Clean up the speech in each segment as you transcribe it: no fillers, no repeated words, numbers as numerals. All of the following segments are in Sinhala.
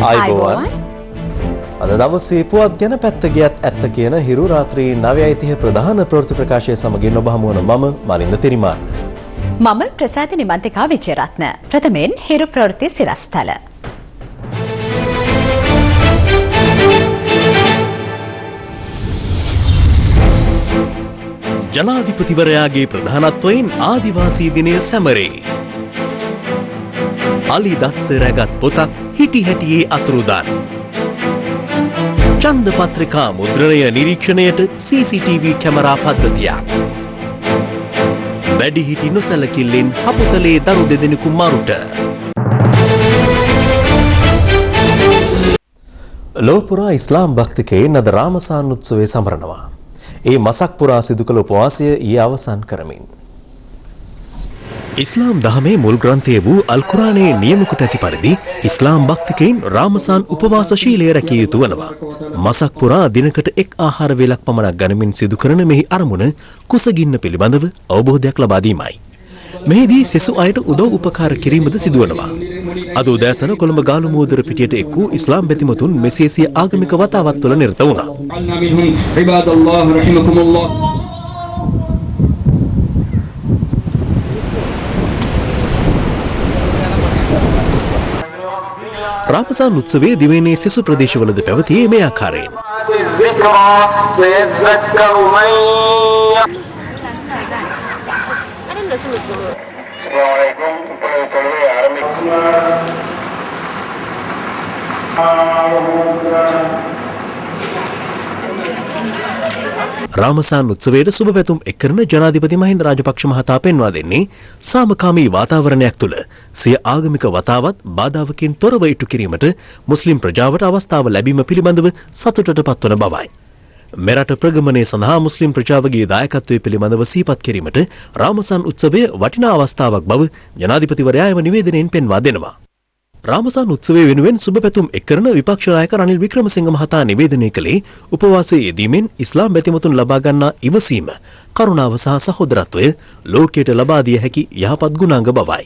ආයුබෝවන්. අද දවසේ පුවත් ගැන පැත්ත ගියත් ඇත්ත කියන හිරු රාත්‍රී 9:30 ප්‍රධාන ප්‍රවෘත්ති ප්‍රකාශය සමගින් ඔබ හමු වන මම මලින්ද තිරිමාන්න. මම ප්‍රසාදිනී මන්තිකා විජේරත්න. ප්‍රථමයෙන් හිරු ප්‍රවෘත්ති සිරස්තල. ජනාධිපතිවරයාගේ ප්‍රධානත්වයෙන් ආදිවාසී දිනය සැමරේ. අලි දත්ත රැගත් පොතක් හිටි හැටියේ අතුරුදන්. ඡන්ද පත්‍රිකා මුද්‍රණය නිරීක්ෂණයට CCTV කැමරා පද්ධතියක්. වැඩිහිටි නොසැලකිල්ලෙන් හපුතලේ දරු දෙදෙනෙකු මරුට. ලෝපුරා ඉස්ලාම් භක්තිකයින් අද රාමසාන් උත්සවය සමරනවා. ඒ මසක් පුරා සිදු කළ උපවාසය ඊයේ අවසන් කරමින් ඉස්ලාම් දහමේ මුල් ග්‍රන්ථය වූ අල් කුරානයේ නියම කොට ඇති පරිදි ඉස්ලාම් භක්තිකයින් රාමසාන් උපවාස ශීලය රැකිය යුතු වනවා. මසක් පුරා දිනකට එක් ආහාර වේලක් පමණක් ගනිමින් සිදු කරන මෙහි අරමුණ කුසගින්න පිළිබඳව අවබෝධයක් ලබා දීමයි. මෙහිදී සෙසු අයට උදව් උපකාර කිරීමද සිදුවනවා. අද උදෑසන කොළඹ ගාලු මෝදර පිටියට එක් වූ ඉස්ලාම් බැතිමතුන් මෙසේ සිය ආගමික වතාවත්වල නිරත වුණා. රාමසාන් උත්සවයේ දිවයිනේ සෙසු ප්‍රදේශවලද පැවතියේ මේ ආකාරයෙන්. රාමසාන් උත්සවයට සුබ පැතුම් එක් කරන ජනාධිපති මහින්ද රාජපක්ෂ මහතා පෙන්වා දෙන්නේ සාමකාමී වාතාවරණයක් තුළ සිය ආගමික වතාවත් බාධාවකින් තොරව ඉටු කිරීමට මුස්ලිම් ප්‍රජාවට අවස්ථාව ලැබීම පිළිබඳව සතුටට පත්වන බවයි. මෙරට ප්‍රගමනය සඳහා මුස්ලිම් ප්‍රජාවගේ දායකත්වය පිළිබඳව සිහිපත් කිරීමට රාමසාන් උත්සවය වටිනා අවස්ථාවක් බව ජනාධිපතිවරයා එම නිවේදනයෙන් පෙන්වා දෙනවා. රාමසාන් උත්සවය වෙනුවෙන් සුබ පැතුම් එක් කරන විපක්ෂ නායක රනිල් වික්‍රමසිංහ මහතා නිවේදනය කළේ උපවාසයේ යෙදීමෙන් ඉස්ලාම් බැතිමතුන් ලබා ගන්නා ඉවසීම, කරුණාව සහ සහෝදරත්වය ලෝකයට ලබා දිය හැකි යහපත් ගුණාංග බවයි.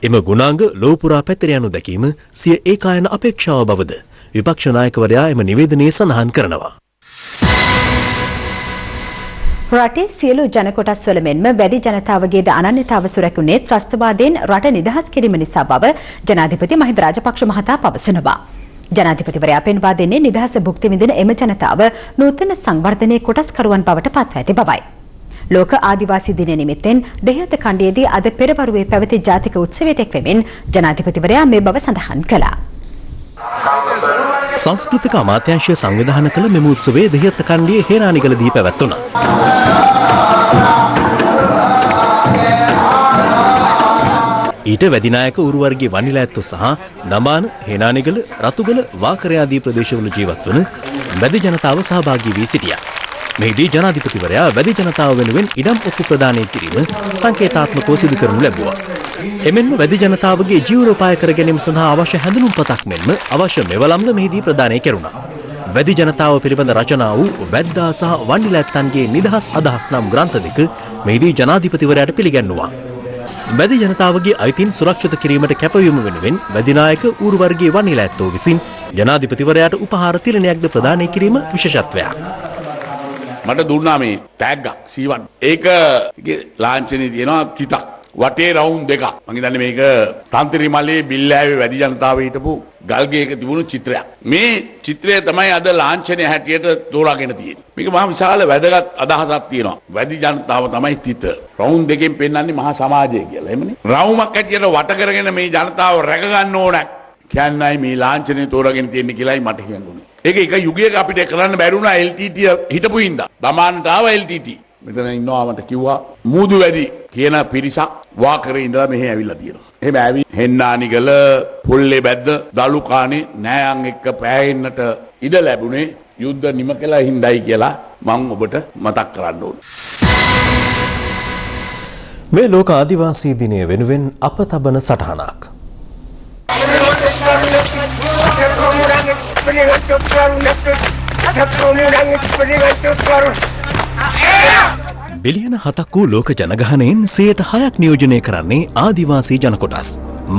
එම ගුණාංග ලෝපුරා පැතිර යනු දැකීම සිය ඒකායන අපේක්ෂාව බවද විපක්ෂ නායකවරයා එම නිවේදනයේ සඳහන් කරනවා. රටේ සියලු ජන කොටස් වල මෙන්ම වැඩි ජනතාවගේද අනන්‍යතාව සුරැකුණේ ත්‍රස්තවාදයෙන් රට නිදහස් කිරීම නිසා බව ජනාධිපති මහින්ද රාජපක්ෂ මහතා පවසනවා. ජනාධිපතිවරයා පෙන්වා දෙන්නේ නිදහස භුක්ති විඳින එම ජනතාව නූතන සංවර්ධනයේ කොටස්කරුවන් බවට පත්ව ඇති බවයි. ලෝක ආදිවාසී දිනය නිමිත්තෙන් දෙහිඅත කණ්ඩියේදී අද පෙරවරුවේ පැවති ජාතික උත්සවයට එක්වෙමින් ජනාධිපතිවරයා මේ බව සඳහන් කළා. සංස්කෘතික අමාත්‍යාංශය සංවිධානය කළ මෙම උත්සවයේ දෙහිඅත කණ්ඩියේ හේනානිගලදී පැවැත්වුණා. ඊට වැදිනායක උරුවර්ගයේ වනිලා ඇත්තෝ සහ දඹාන, හේනානිගල, රතුගල, වාකර ආදී ප්‍රදේශවල ජීවත් වන වැදි ජනතාව සහභාගී වී සිටියා. මෙහිදී ජනාධිපතිවරයා වැදි ජනතාව වෙනුවෙන් ඉඩම් ඔප්පු ප්‍රදානය කිරීම සංකේතාත්මකව සිදු කරනු ලැබුවා. එමෙන්ම වැදි ජනතාවගේ ජීවනෝපාය කර ගැනීම සඳහා අවශ්‍ය හැඳුනුම්පතක් මෙන්ම අවශ්‍ය මෙවලම්ද මෙහිදී ප්‍රදානය කෙරුණා. වැදි ජනතාව පිළිබඳ රචනා වූ වැද්දා සහ වන්නිලැත්තන්ගේ නිදහස් අදහස් නම් ග්‍රන්ථ දෙක මෙහිදී ජනාධිපතිවරයාට පිළිගැන්වුවා. වැදි ජනතාවගේ අයිතීන් සුරක්ෂිත කිරීමට කැපවීම වෙනුවෙන් වැදිනායක ඌරු වර්ගයේ වන්නිලැත්තෝ විසින් ජනාධිපතිවරයාට උපහාර තිරණයක්ද ප්‍රදානය කිරීම විශේෂත්වයක්. මට දුන්නා මේ ටැග්ගක් C1. ඒක ලාංඡනේ තියෙනවා තිතක්. වටේ රවුම් දෙකක්. මම හිතන්නේ මේක තන්ත්‍රි මල්ලේ බිල්ලෑවේ වැඩි ජනතාව හිටපු ගල්ගේක තිබුණු චිත්‍රයක්. මේ චිත්‍රය තමයි අද ලාංඡනයේ හැටියට තෝරාගෙන තියෙන්නේ. මේක මහා විශාල වැදගත් අදහසක් තියෙනවා. වැඩි ජනතාව තමයි තිත. රවුම් දෙකෙන් පෙන්වන්නේ මහා සමාජය කියලා. එහෙමනේ. රවුමක් හැටියට වට කරගෙන මේ ජනතාව රැක ගන්න ඕන. කියන්නයි මේ ලාංඡනය තෝරාගෙන තියෙන්නේ කියලායි මට කියන්නේ. ඒක එක යුගයක අපිට කරන්න බැරි වුණා LTT හිටපු හින්දා. දමානට ආව LTT. මෙතන ඉන්නවා මට කිව්වා මූදු වැඩි කියන පිරිසක් වාකරේ ඉඳලා මෙහෙ ඇවිල්ලා තියෙනවා. එහෙම ඇවි හෙන්නානිගල පොල්ලේ බැද්ද දලුකානේ නෑයන් එක්ක පෑහෙන්නට ඉඩ ලැබුණේ යුද්ධ නිම කළා හින්දායි කියලා මම ඔබට මතක් කරන්න ඕන. මේ ලෝක ආදිවාසී දිනය වෙනුවෙන් අප තබන සටහනක්. බිලියන 7ක් වූ ලෝක ජනගහනයෙන් 6% නියෝජනය කරන්නේ ආදිවාසී ජනකොටස්.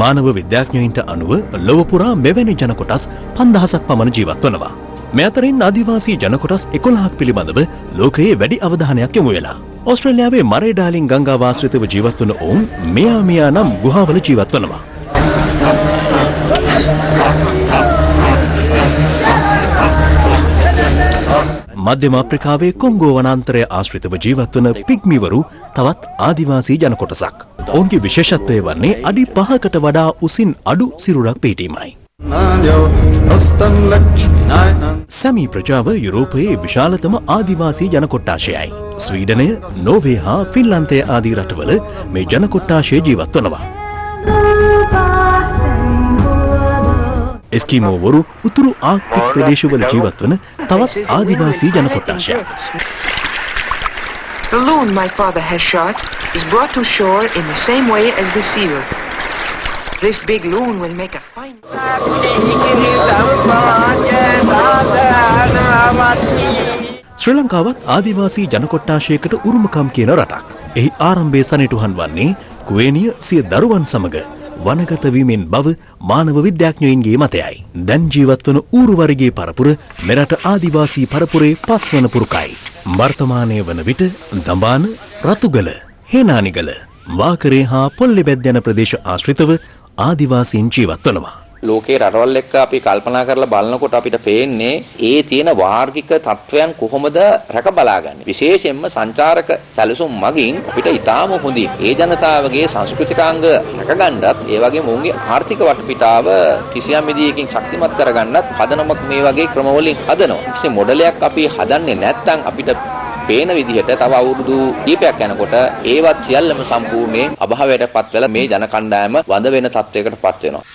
මානව විද්‍යාඥයින්ට අනුව ලොව පුරා මෙවැනි ජන කොටස් 5000ක් පමණ ජීවත් වනවා. මේ අතරින් ආදිවාසී ජන කොටස් 11ක් පිළිබඳව ලෝකයේ වැඩි අවධානයක් යොමු වෙලා. ඕස්ට්‍රේලියාවේ මරේ ඩාලින් ගංගාව ආශ්‍රිතව ජීවත් වන ඔවුන් මියාමියා නම් ගුහාවල ජීවත් වනවා. මධ්‍යම අප්‍රිකාවේ කොංගෝ වනාන්තරය ආශ්‍රිතව ජීවත් වන පිග්මිවරු තවත් ආදිවාසී ජන කොටසක්. ඔවුන්ගේ විශේෂත්වය වන්නේ අඩි 5කට වඩා උසින් අඩු සිරුරක් පිහිටීමයි. සැමි ප්‍රජාව යුරෝපයේ විශාලතම ආදිවාසී ජන කොට්ටාශයයි. ස්වීඩනය, නෝර්වේ හා ෆින්ලන්තය ආදී රටවල මේ ජන කොට්ටාශය ජීවත් වනවා. එස්කිමෝවරු උතුරු ආර්ක්ටික් ප්‍රදේශවල ජීවත් වන තවත් ආදිවාසී ජන කොට්ටාශයක්. The loon my father has shot is brought to shore in the same way as the seal. This big loon will make a fine. ශ්‍රී ලංකාවත් ආදිවාසී ජන කොට්ටාශයකට උරුමකම් කියන රටක්. එහි ආරම්භය සනිටුහන් වන්නේ කුවේනිය සිය දරුවන් සමග වනගත වීමෙන් බව මානව විද්‍යාඥයින්ගේ මතයයි. දැන් ජීවත් වන ඌරු වර්ගයේ පරපුර මෙරට ආදිවාසී පරපුරේ පස්වන පුරුකයි. වර්තමානයේ වන විට දඹාන, රතුගල, හේනානිගල, වාකරේ හා පොල්ලෙබැද්ද යන ප්‍රදේශ ආශ්‍රිතව ආදිවාසීන් ජීවත් වනවා. ලෝකේ රටවල් එක්ක අපි කල්පනා කරලා බලනකොට අපිට පේන්නේ ඒ තියෙන වාර්ගික තත්වයන් කොහොමද රැක බලාගන්නේ. විශේෂයෙන්ම සංචාරක සැලසුම් මගින් අපිට ඊටාම හොඳින් ඒ ජනතාවගේ සංස්කෘතිකාංග රැකගන්නත් ඒ වගේම ඔවුන්ගේ ආර්ථික වටපිටාව කිසියම් විදියකින් ශක්තිමත් කරගන්නත් හදනමක් මේ වගේ ක්‍රමවලින් හදනවා. කිසි මොඩලයක් අපි හදන්නේ නැත්නම් අපිට පේන විදිහට තව අවුරුදු කීපයක් යනකොට ඒවත් සියල්ලම සම්පූර්ණයෙන් අභාවයටපත් වෙලා මේ ජන කණ්ඩායම වඳ වෙන තත්වයකටපත් වෙනවා.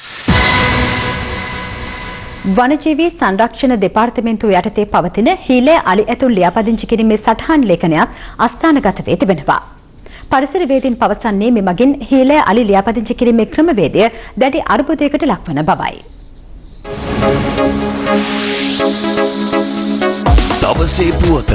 වනජීවී සංරක්ෂණ දෙපාර්තමේන්තුව යටතේ පවතින හීලේ අලි ඇතුන් ලියාපදිංචි කිරීමේ සටහන් ලේඛනයක් අස්ථානගත වේ තිබෙනවා. පරිසරවේදීන් පවසන්නේ මෙමගින් හීලේ අලි ලියාපදිංචි කිරීමේ ක්‍රමවේදය දැඩි අර්බුදයකට ලක්වන බවයි. දවසේ පුවත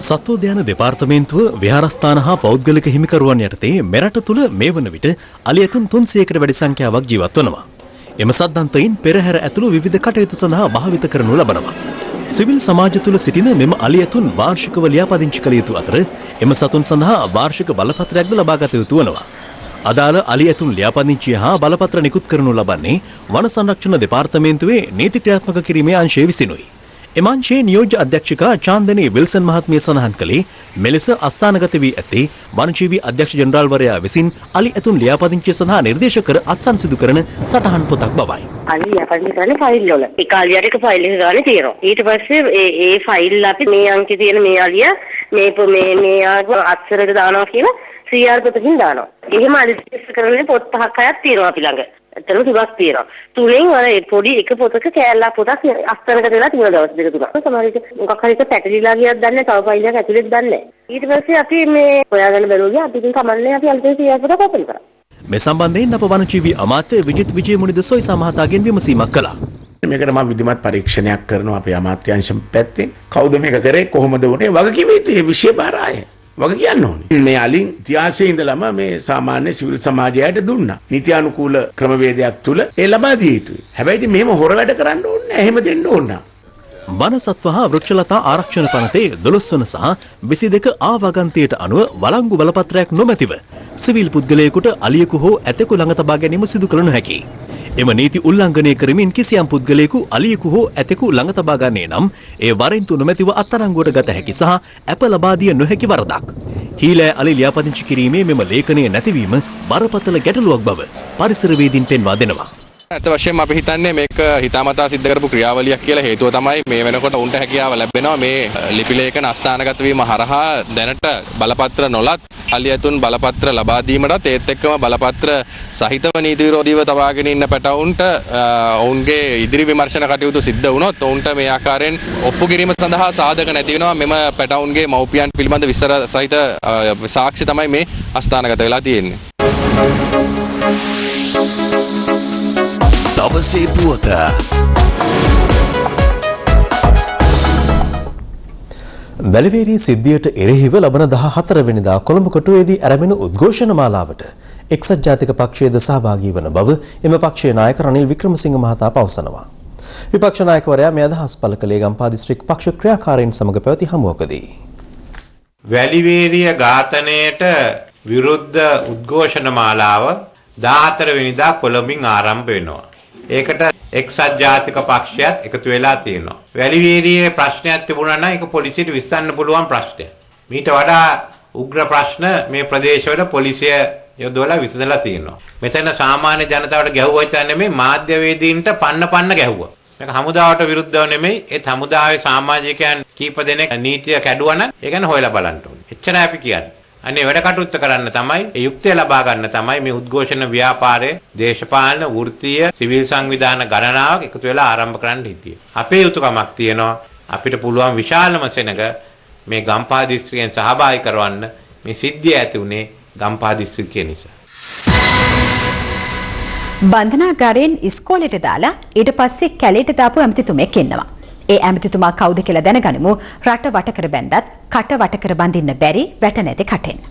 සත්වෝද්‍යාන දෙපාර්තමේන්තුව විහාරස්ථාන හා පෞද්ගලික හිමිකරුවන් යටතේ මෙරට තුළ මේ වන විට අලි ඇතුන් 300කට වැඩි සංඛ්‍යාවක් ජීවත් වනවා. එම සද්දන්තයින් පෙරහැර ඇතුළු විවිධ කටයුතු සඳහා භාවිත කරනු ලබනවා. සිවිල් සමාජ තුළ සිටින මෙම අලි ඇතුන් වාර්ෂිකව ලියාපදිංචි කළ යුතු අතර එම සතුන් සඳහා වාර්ෂික බලපත්‍රයක්ද ලබාගත යුතු වනවා. අදාළ අලි ඇතුන් ලියාපදිංචිය හා බලපත්‍ර නිකුත් කරනු ලබන්නේ වන සංරක්ෂණ දෙපාර්තමේන්තුවේ නීති ක්‍රියාත්මක කිරීමේ අංශය විසිනුයි. එම අංශයේ නියෝජ්‍ය අධ්‍යක්ෂිකා චාන්දනී විල්සන් මහත්මිය සඳහන් කළේ මෙලෙස අස්ථානගත වී ඇත්තේ වනජීවී අධ්‍යක්ෂ ජෙනරාල්වරයා විසින් අලි ඇතුන් ලියාපදිංචිය සඳහා නිර්දේශ කර අත්සන්සිදු කරන සටහන් පොතක් බවයි. අලි ලියාපදිංචි කරන්නේ ෆයිල් වල. ඒ කාලියට එක ෆයිල් එක ගන්න තියෙනවා. ඊට පස්සේ ඒ ෆයිල් අපි මේ අංකේ තියෙන මේ අලිය මේ අක්ෂරයක දානවා කියලා CR පොතකින් දානවා. එහෙම අලි කරන්නේ පොත් 5ක් 6ක් තියෙනවා අපි ළඟ. ඇත්තටම තුනක් තියෙනවා. තුනෙන් අර පොඩි එක පොතක කෑල්ලක් පොතක් අස්තනකට වෙලා තියෙන දවස් දෙක තුනක්. සමහරවිට මොකක් හරි එක පැටලිලා ගියත් දන්නේ නැහැ. තව ෆයිල් එකක් ඇතුලේත් දන්නේ නැහැ. ඊට පස්සේ අපි මේ හොයාගන්න බැරුව අපි ඉතින් කමන්නේ අපි අලුතෙන් CR පොතක් ඕපන් කරා. මේ සම්බන්ධයෙන් අප වනජීවී අමාත්‍ය විජිත් විජේමුනිද සොයිසා මහතාගෙන් විමසීමක් කළා. මේකට මම විධිමත් පරීක්ෂණයක් කරනවා අපේ අමාත්‍යාංශ පැත්තේ. කවුද මේක කරේ කොහොමද වුනේ වගකීම මේ විෂය බාර ආයේ. වගේ කියන්න ඕනේ. මේ අලින් ඉතිහාසයේ ඉඳලම මේ සාමාන්‍ය සිවිල් සමාජයට දුන්නා. නීතියානුකූල ක්‍රමවේදයක් තුල ඒ ලබා දිය යුතුයි. හැබැයි ඉතින් මෙහෙම හොර වැඩ කරන්න ඕනේ නැහැ. එහෙම දෙන්න ඕන. වනසත්ව හා වෘක්ෂලතා ආරක්ෂණ පනතේ 12 වන සහ 22 ආවගන්තියට අනුව වළංගු බලපත්‍රයක් නොමැතිව සිවිල් පුද්ගලයෙකුට අලියෙකු හෝ ඇතෙකු ළඟ තබා ගැනීම සිදු කළ නොහැකියි. එම නීති උල්ලංඝනය කරමින් කිසියම් පුද්ගලයෙකු අලියෙකු හෝ ඇතෙකු ළඟ තබා ගන්නේ නම් ඒ වරෙන්තු නොමැතිව අත්අඩංගුවට ගත හැකි සහ අප ලබා දිය නොහැකි වරදක්. හීලෑ අලි ලියාපදිංචි කිරීමේ මෙම ලේඛනය නැතිවීම බරපතල ගැටලුවක් බව පරිසරවේදීන් පෙන්වා දෙනවා. ඇත්ත වශයෙන්ම අපි හිතන්නේ මේක හිතාමතා සිද්ධ කරපු ක්‍රියාවලියක් කියලා. හේතුව තමයි මේ වෙනකොට උන්ට හැකියාව ලැබෙනවා මේ ලිපි ලේඛන අස්ථානගත වීම හරහා දැනට බලපත්‍ර නොලත් අලි ඇතුන් බලපත්‍ර ලබා දීමටත් ඒත් එක්කම බලපත්‍ර සහිතව නීති විරෝධීව තබාගෙන ඉන්න පැටවුන්ට ඔවුන්ගේ ඉදිරි විමර්ශන කටයුතු සිද්ධ වුණොත් ඔවුන්ට මේ ආකාරයෙන් ඔප්පු කිරීම සඳහා සාධක නැති වෙනවා. මෙම පැටවුන්ගේ මව්පියන් පිළිබඳ විස්තර සහිත සාක්ෂි තමයි මේ අස්ථානගත වෙලා තියෙන්නේ. දවසේ පුවත වැලිවේරී සිද්ධියට එරෙහිව ලබන 14 වෙනිදා කොළඹ කොටුවේදී ආරම්භන උද්ඝෝෂණ මාලාවට එක්සත් ජාතික පක්ෂයේද සහභාගී වන බව එම පක්ෂයේ නායක රනිල් වික්‍රමසිංහ මහතා පවසනවා. විපක්ෂ නායකවරයා මේ අදහස් පළ කළේ ගම්පහ දිස්ත්‍රික් පක්ෂ ක්‍රියාකාරීන් සමග පැවති හමුවකදී. වැලිවේරිය ඝාතනයට විරුද්ධ උද්ඝෝෂණ මාලාව 14 වෙනිදා කොළඹින් ආරම්භ වෙනවා. ඒකට එක්සත් ජාතික පක්ෂයත් එකතු වෙලා තියෙනවා. වැලිවේරියේ ප්‍රශ්නයක් තිබුණා නම් ඒක පොලිසියට විසඳන්න පුළුවන් ප්‍රශ්නයක්. මීට වඩා උග්‍ර ප්‍රශ්න මේ ප්‍රදේශවල පොලිසිය යොදවලා විසඳලා තියෙනවා. මෙතන සාමාන්‍ය ජනතාවට ගැහුවා විතර නෙමෙයි මාධ්‍යවේදීන්ට පන්න ගැහුවා. මේක හමුදාවට විරුද්ධව නෙමෙයි. ඒත් හමුදාවේ සමාජිකයන් කීප දෙනෙක් නීතිය කැඩුවා නම් ඒක ගැන හොයලා බලන්න ඕනේ. එච්චරයි අපි කියන්නේ. අනේ වැඩ කටයුත්ත කරන්න තමයි ඒ යුක්තිය ලබා ගන්න තමයි මේ උද්ඝෝෂණ ව්‍යාපාරයේ දේශපාලන වෘත්තීය සිවිල් සංවිධාන ගණනාවක් එකතු වෙලා ආරම්භ කරන්න හිටියේ. අපේ යුතුයකමක් තියෙනවා අපිට පුළුවන් විශාලම සෙනඟ මේ ගම්පහ දිස්ත්‍රික්කයෙන් සහභාගී කරවන්න. මේ සිද්ධිය ඇති උනේ ගම්පහ දිස්ත්‍රික්කය නිසා. බන්ධනාගාරයෙන් ඉස්කෝලේට දාලා ඊට පස්සේ කැලේට දාපු ඇමතිතුමෙක් ඉන්නවා. ඒ ඇමතිතුමා කවුද කියලා දැනගනිමු. රට වට කර බැන්දත් කට වට කර බඳින්න බැරි වැට නැති කටෙන්.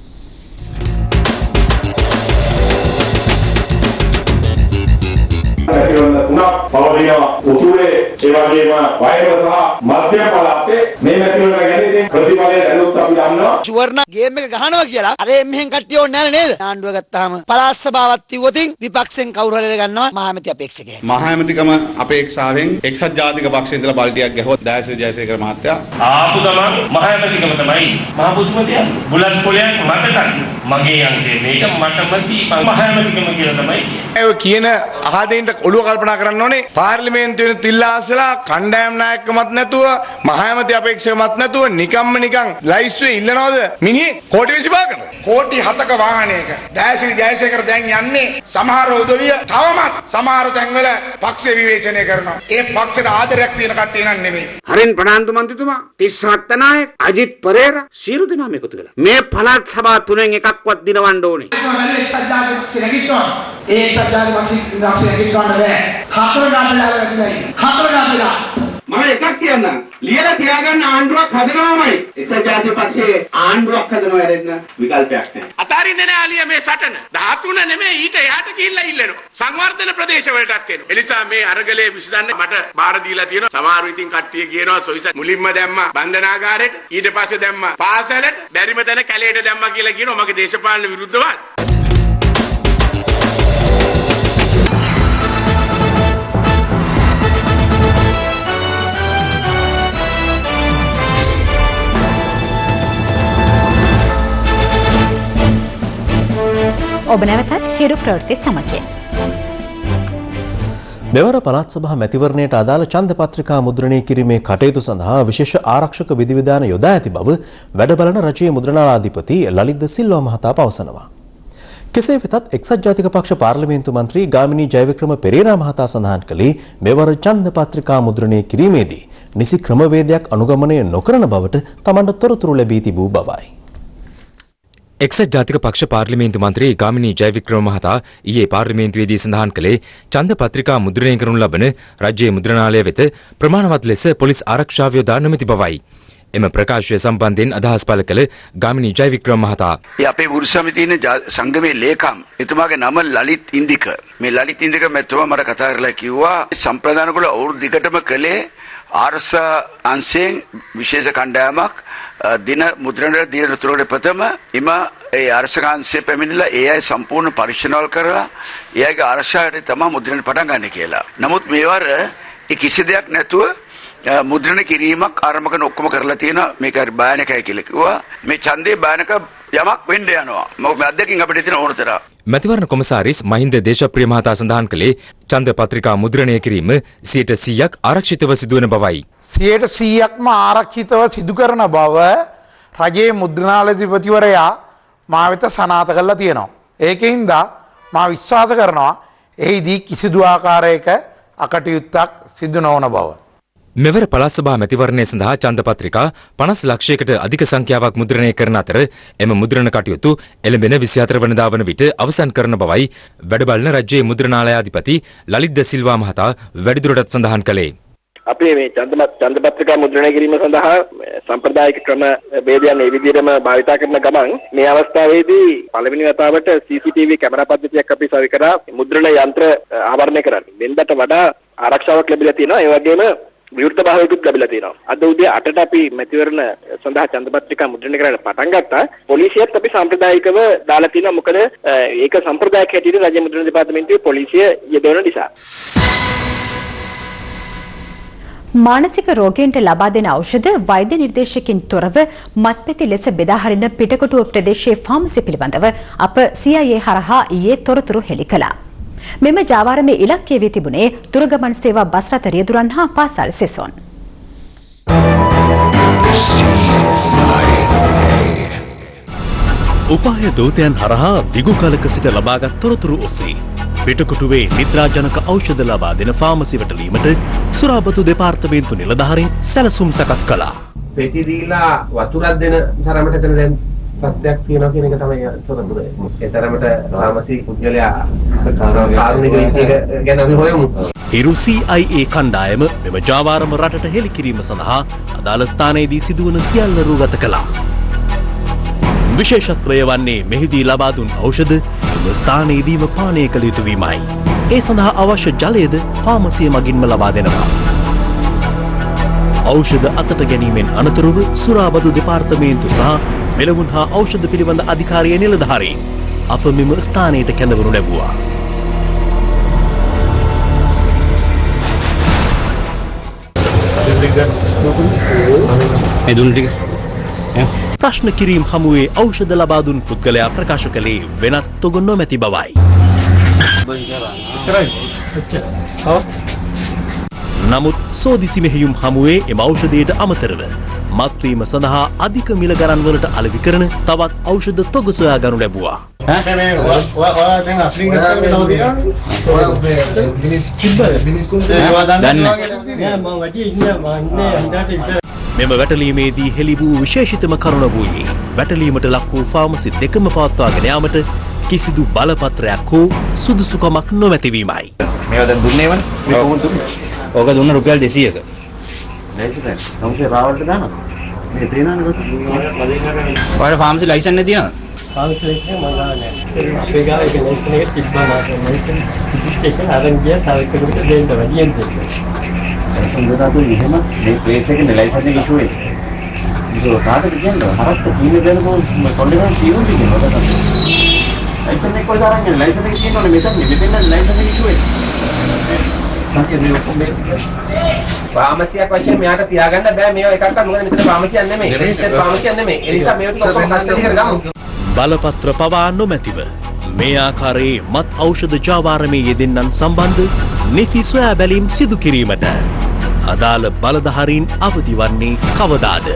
තුනක් පවතිනවා උතුරේ ඒ වගේම වයඹ සහ මධ්‍යම පළාතේ මේ මැතිවරණ ගැන ඉතින් ප්‍රතිඵලය දැනුත් අපි දන්නවා චුවර්ණ ගේම් එක ගහනවා කියලා අර මෙහෙන් කට්ටිය ඕනේ නැහැ නේද ආණ්ඩුව ගත්තාම පළාත් සභාවත් තිව්වොතින් විපක්ෂෙන් කවුරු හරි ගන්නවා මහමැති අපේක්ෂකයෙක් මහමැතිකම අපේක්ෂාවෙන් එක්සත් ජාතික පක්ෂයේ ඉඳලා බල්ටියක් ගැහුවත් දයාසිරි ජයසේකර මහත්තයා ආපු ගමන් මහමැතිකම තමයි මහ බුදුමතියා බුලත් පොලයක් මතකයි මගේ අංකේ මේක මටමති මහමැතිකම කියලා තමයි කියන්නේ ඒ කියන අහදින්ට ඔළුව කල්පනා කරන්න ඕනේ පාර්ලිමේන්තුවේ තිල්ලාසලා කණ්ඩායම් නායකකමත් නැතුව මහමැති අපේක්ෂකමත් නැතුව නිකම්ම නිකන් ලයිස්ට්ුවේ ඉල්ලනවද මිනිහ කෝටි 25කට කෝටි 7ක වාහනයක දයාසිරි ජයසේකර දැන් යන්නේ සමහර උදවිය තවමත් සමහර තැන්වල පක්ෂ විවේචනය කරනවා ඒ පක්ෂයට ආදරයක් තියෙන කට්ටිය නන් නෙමෙයි හරින් ප්‍රනාන්දු මන්ත්‍රීතුමා 37 නායක අජිත් පෙරේරා සියලු දෙනාම එකතු වෙලා මේ පළාත් සභා තුනෙන් එකක්වත් දිනවන්න ඕනේ ඒ සත්‍යාවේ පක්ෂ නැගිටවන්න බෑ. හතර ගාපලා වැටිලා. මම එකක් කියන්නම්. ලියලා තියාගන්න ආණ්ඩුවක් හදනවාමයි. එක්සත් ජාතික පක්ෂයේ ආණ්ඩුවක් හදනවා දෙන්න විකල්පයක් නැහැ. අතාරින්නේ නෑ අලිය මේ සටන. 13 නෙමෙයි ඊට එහාට ගිහිල්ලා ඉල්ලනවා. සංවර්ධන ප්‍රදේශ වලටත් එනවා. ඒ නිසා මේ අරගලේ විසඳන්න මට බාර දීලා තියෙනවා. සමහරව ඉතින් කට්ටිය කියනවා සොයිස මුලින්ම දැම්මා බන්ධනාගාරයට ඊට පස්සේ දැම්මා පාසලට බැරිම තැන කැලේට දැම්මා කියලා කියනවා මගේ දේශපාලන විරුද්ධවාද. ඔබ නැවතත් හිරු ප්‍රවෘත්ති සමගින් මෙවර පළාත් සභා මැතිවරණයට අදාළ ඡන්ද පත්‍රිකා මුද්‍රණය කිරීමේ කටයුතු සඳහා විශේෂ ආරක්ෂක විධිවිධාන යොදා ඇති බව වැඩ බලන රජයේ මුද්‍රණාලාධිපති ලලිත් ද සිල්වා මහතා පවසනවා. කෙසේ වෙතත් එක්සත් ජාතික පක්ෂ පාර්ලිමේන්තු මන්ත්‍රී ගාමිණී ජයවික්‍රම පෙරේරා මහතා සඳහන් කළේ මෙවර ඡන්ද පත්‍රිකා මුද්‍රණය කිරීමේදී නිසි ක්‍රමවේදයක් අනුගමනය නොකරන බවට තමන්ට තොරතුරු ලැබී තිබූ බවයි. එක්සත් ජාතික පක්ෂ පාර්ලිමේන්තු මන්ත්‍රී ගාමිණී ජයවික්‍රම මහතා ඊයේ පාර්ලිමේන්තුවේදී සඳහන් කළේ ඡන්ද පත්‍රිකා මුද්‍රණය කරනු ලබන රජයේ මුද්‍රණාලය වෙත ප්‍රමාණවත් ලෙස පොලිස් ආරක්ෂාව යොදා නොමැති බවයි. එම ප්‍රකාශය සම්බන්ධයෙන් අදහස් පළ කළ ගාමිණී ජයවික්‍රම මහතා අපේ වෘත්ති සමිතියේ සංගමේ ලේකම් එතුමාගේ නම ලලිත් ඉන්දික. මේ ලලිත් ඉන්දික මෙතුමා මට කතා කරලා කිව්වා සම්ප්‍රදාන කුල අවුරුදු දිගටම කළේ ආරසා අංශයෙන් විශේෂ කණ්ඩායමක් දින මුද්‍රණය දින තුනකට ප්‍රථම එම ඒ ආරක්ෂකාංශය පැමිණිලා ඒ අය සම්පූර්ණ පරීක්ෂණවල් කරලා ඒ අයගේ ආරක්ෂාවට තමයි මුද්‍රණය පටන් ගන්න කියලා. නමුත් මේවර ඒ කිසි දෙයක් නැතුව මුද්‍රණය කිරීමක් ආරම්භ කරන ඔක්කොම කරලා තියෙනවා. මේක හරි භයානකයි කියලා කිව්වා. මේ ඡන්දේ භයානක යමක් වෙන්න යනවා. මොකද මේ අධ්‍යක්ෂකින් අපිට තියෙන ඕනතර මැතිවරණ කොමසාරිස් මහින්ද දේශප්‍රිය මහතා සඳහන් කළේ ඡන්ද පත්‍රිකා මුද්‍රණය කිරීම 100%ක් ආරක්ෂිතව සිදුවන බවයි. 100%ක්ම ආරක්ෂිතව සිදු කරන බව රජයේ මුද්‍රණාලාධිපතිවරයා මා වෙත සනාථ කරලා තියෙනවා. ඒකින්ද මා විශ්වාස කරනවා එහිදී කිසිදු ආකාරයක අකටයුත්තක් සිදු නොවන බව. මෙවර පළාත් සභා මැතිවරණය සඳහා ඡන්ද පත්‍රිකා 50 ලක්ෂයකට අධික සංඛ්‍යාවක් මුද්‍රණය කරන අතර එම මුද්‍රණ කටයුතු එළඹෙන 24 වනදා වන විට අවසන් කරන බවයි වැඩ බලන රජයේ මුද්‍රණාලයාධිපති ලලිත් ද සිල්වා මහතා වැඩිදුරටත් සඳහන් කළේ. අපි මේ ඡන්දපත්‍රිකා මුද්‍රණය කිරීම සඳහා සම්ප්‍රදායික ක්‍රම වේදයන් මේ විදිහටම භාවිතා කරන ගමන් මේ අවස්ථාවේදී පළවෙනි වතාවට CCTV කැමරා පද්ධතියක් අපි සවි කරා මුද්‍රණ යන්ත්‍ර ආවරණය කරන්න. වෙනදට වඩා ආරක්ෂාවක් ලැබිලා තියෙනවා. ඒ වගේම විවෘත භාවයකුත් ලැබිලා තියෙනවා. අද උදේ 8ට අපි මැතිවරණ සඳහා ඡන්දපත්‍රිකා මුද්‍රණය කරන්න පටන් ගත්තා. පොලිසියත් අපි සාම්ප්‍රදායිකව දාලා තියෙනවා. මොකද ඒක සම්ප්‍රදායික හැටියට රාජ්‍ය මුද්‍රණ දෙපාර්තමේන්තුවේ පොලිසිය යෙදවන නිසා. මානසික රෝගීන්ට ලබා දෙන ඖෂධ වෛද්‍ය නිර්දේශකකින් තොරව මත්පැති ලෙස බෙදා හරින පිටකොටුව ප්‍රදේශයේ ෆාමසි පිළිබඳව අප CIA හරහා ඊයේ තොරතුරු හෙළි කළා. මෙම ජාවාරමේ ඉලක්කය වී තිබුණේ දුරගමන් සේවා බස් රථ රියදුරන් හා පාසල් සෙසොන්. උපාය දූතයන් හරහා දිගු කලක සිට ලබාගත් තොරතුරු ඔස්සේ පිටකොටුවේ නිද්‍රාජනක ඖෂධ ලබා දෙන ෆාමසි වැටලීමට සුරාබතු දෙපාර්තමේන්තු නිලධාරීන් සැලසුම් සකස් කළා. පෙති දීලා වතුරක් දෙන තරමට එතන දැන් සත්‍යයක් තියෙනවා කියන එක තමයි තොරතුර. ඒ තරමට ෆාමසි පුද්ගලයා කාරුණික විදිහට ගැන අපි හොයමු. හිරු CIA කණ්ඩායම මෙම ජාවාරම රටට හෙළි කිරීම සඳහා අදාළ ස්ථානයේදී සිදුවන සියල්ල රූගත කළා. විශේෂත්වය වන්නේ මෙහිදී ලබා දුන් ඖෂධ එම ස්ථානයේදීම පානය කළ යුතු වීමයි. ඒ සඳහා අවශ්‍ය ජලයද ෆාමසිය මගින්ම ලබා දෙනවා. ඖෂධ අතට ගැනීමෙන් අනතුරුව සුරාබදු දෙපාර්තමේන්තු සහ මෙලවුන් හා ඖෂධ පිළිබඳ අධිකාරිය නිලධාරීන් අප මෙම ස්ථානයට කැඳවනු ලැබුවා. ප්‍රශ්න කිරීම් හමුවේ ඖෂධ ලබා දුන් පුද්ගලයා ප්‍රකාශ කළේ වෙනත් තොග නොමැති බවයි. නමුත් සෝදිසි මෙහෙයුම් හමුවේ එම ඖෂධයට අමතරව මත්වීම සඳහා අධික මිල ගණන් වලට අලෙවි කරන තවත් ඖෂධ තොග සොයා ගනු ලැබුවා. මෙම වැටලීමේදී හෙළි වූ විශේෂිතම කරුණ වූයේ වැටලීමට ලක් වූ ෆාමසි දෙකම පවත්වාගෙන යාමට කිසිදු බලපත්‍රයක් හෝ සුදුසුකමක් නොමැතිවීමයි. මේවා දැන් දුන්නේවනේ. මේ කොහොමද දුන්නේ? ඕක දුන්න රුපියල් 200ක. ලයිසන් ෆාමසි රාවල්ට දානවා. මේ තේනවනේ කොට. ඔයාලා ෆාමසි ලයිසන් නේ තියනවද? ෆාමසි ලයිසන් මම ගානේ. අපේ ගාව එක ලයිසන් එක තිබ්බා නාට ලයිසන් පිටිච් එක අරන් ගියා තව එකකට දෙන්න වැඩියෙන් දෙන්න. ලයිසන් දෙනාට එහෙම මේ ප්ලේස් එකේ ලයිසන් එක ඉෂුවේ. ඒක කාටද කියන්නේ? හරස්ට කීනේ දෙනකො මම කොල්ලෙන් කියුම් දෙනවා. ලයිසන් එක කොහෙද අරන් ලයිසන් එක තියෙනවනේ මෙතන ලයිසන් එක ඉෂුවේ. ෆාමසියක් වශයෙන් මෙයාට තියාගන්න බෑ මේවා එකක්වත් මොකද මෙතන ෆාමසියක් නෙමෙයි රෙජිස්ටර්ඩ් ෆාමසියක් නෙමෙයි ඒ නිසා මේවට ඔක්කොම කස්ටඩි කරගමු. බලපත්‍ර පවා නොමැතිව මේ ආකාරයේ මත් ඖෂධ ජාවාරමේ යෙදෙන්නන් සම්බන්ධ නිසි සොයා බැලීම් සිදු කිරීමට අදාළ බලධාරීන් අවදි වන්නේ කවදාද?